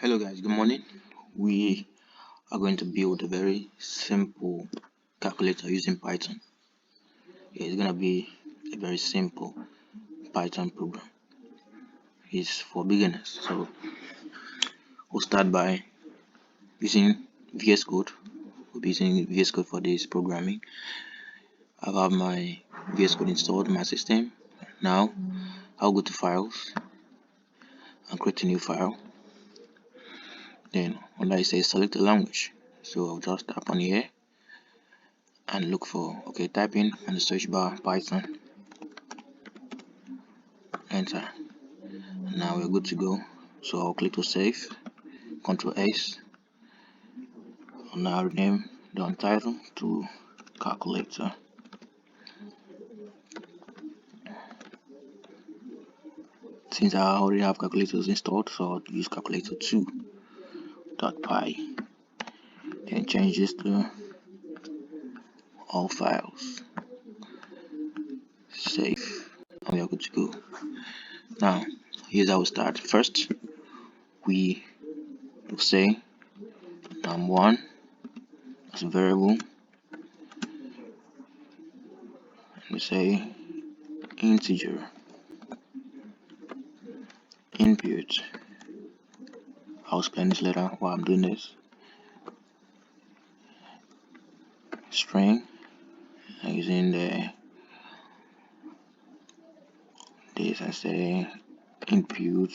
Hello guys, good morning. We are going to build a very simple calculator using Python. It's going to be a very simple Python program. It's for beginners. So we'll start by using Vscode. We'll be using Vscode for this programming. I have my Vscode installed in my system. Now I'll go to files and create a new file. Then when I say select a language, so I'll just tap on here and look for type in on the search bar Python, enter. Now we're good to go. So I'll click to save, Ctrl S. I'll now rename the untitled to calculator. Since I already have calculators installed, so I'll use calculator2.py. Then change this to all files. Save, and we are good to go. Now here's how we start. First we will say num1 as a variable, and we say integer input. I'll explain this later while I'm doing this. String, using this and say input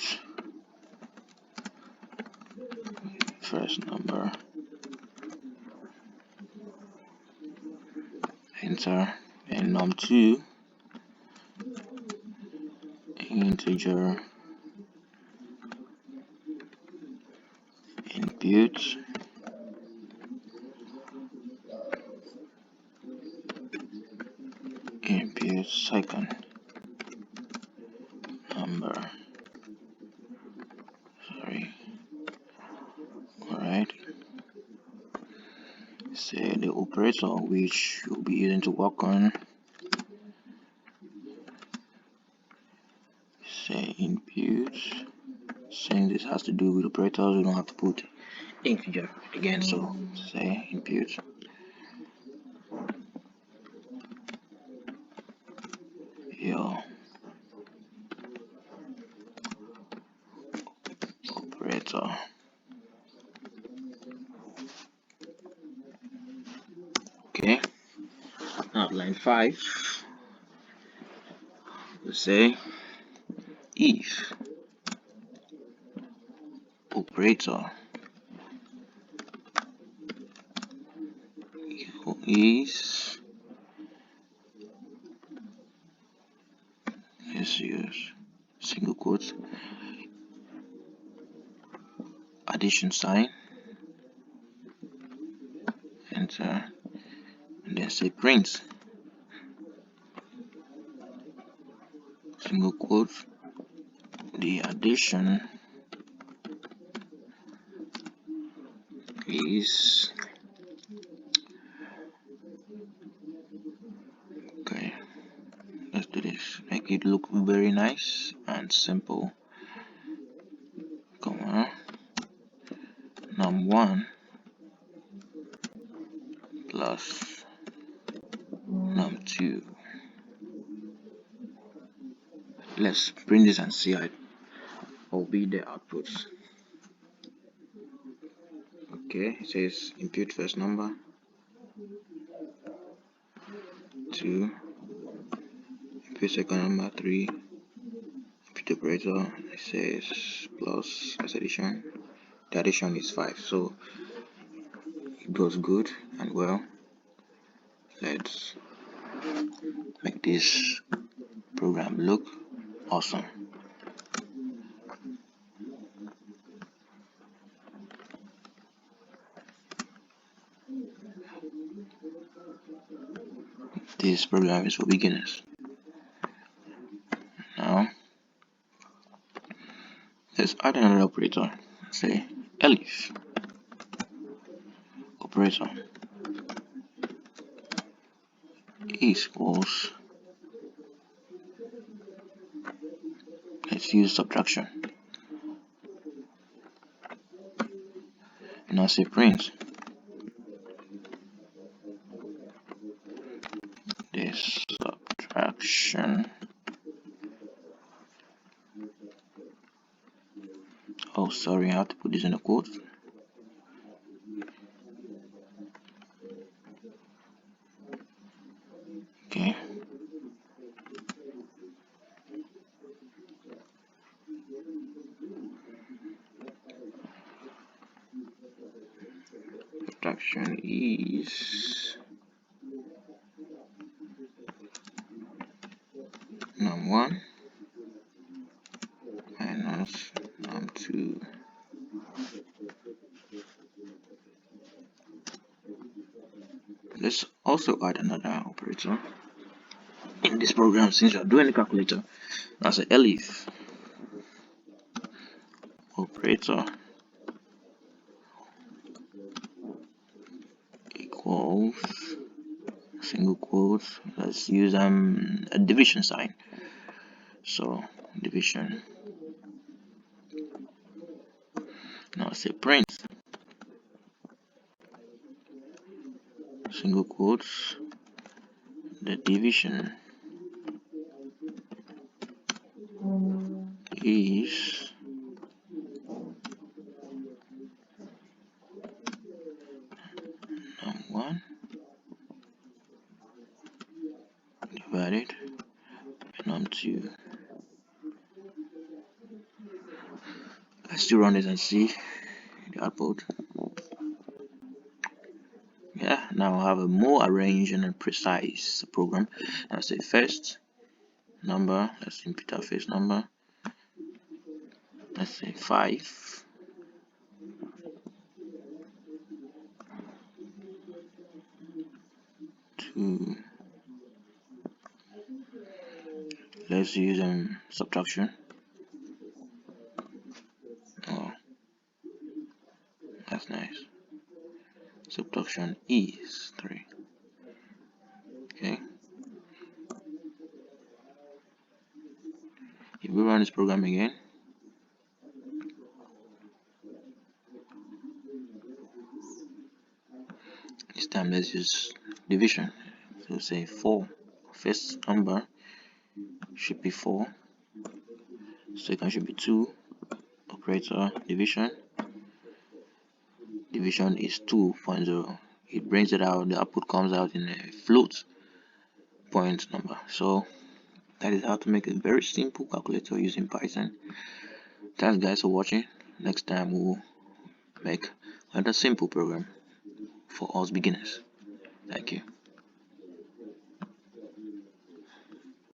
first number, enter, and num2 integer input second number. Alright, say the operator which you'll be using to work on, say input. Since this has to do with operators, we don't have to put integer again, so say input your operator. Okay, now line 5, we say if operator is, let's use single quotes, addition sign, enter, and then say print single quotes, the addition is, okay, let's do this, make it look very nice and simple, comma, num1 plus num2. Let's print this and see how it will be the outputs. Okay, it says input first number, 2, input second number, 3, input operator, it says plus as addition, the addition is 5, so it goes good and well. Let's make this program look awesome. This program is for beginners. Now let's add another operator. Say elif operator equals, let's use subtraction. Now say print this subtraction. Oh, sorry, I have to put this in a quote. Okay. Subtraction is num1 minus num2. Let's also add another operator in this program since you are doing the calculator. That's a elif operator equals single quotes. Let's use a division sign. So division. Now say print single quotes the division is num1 divided by num2. Let's still run this and see the output. Yeah, now I have a more arranged and precise program. I'll say first number, let's input our first number. Let's say 5. Two. Let's use subtraction. Oh, that's nice. Subtraction is 3. Okay. If we run this program again, this time let's use division. So say 4. First number should be 4. Second should be 2. Operator division. Division is 2.0. It brings it out, the output comes out in a float point number. So that is how to make a very simple calculator using Python. Thanks guys for watching. Next time we'll make another simple program for us beginners. Thank you.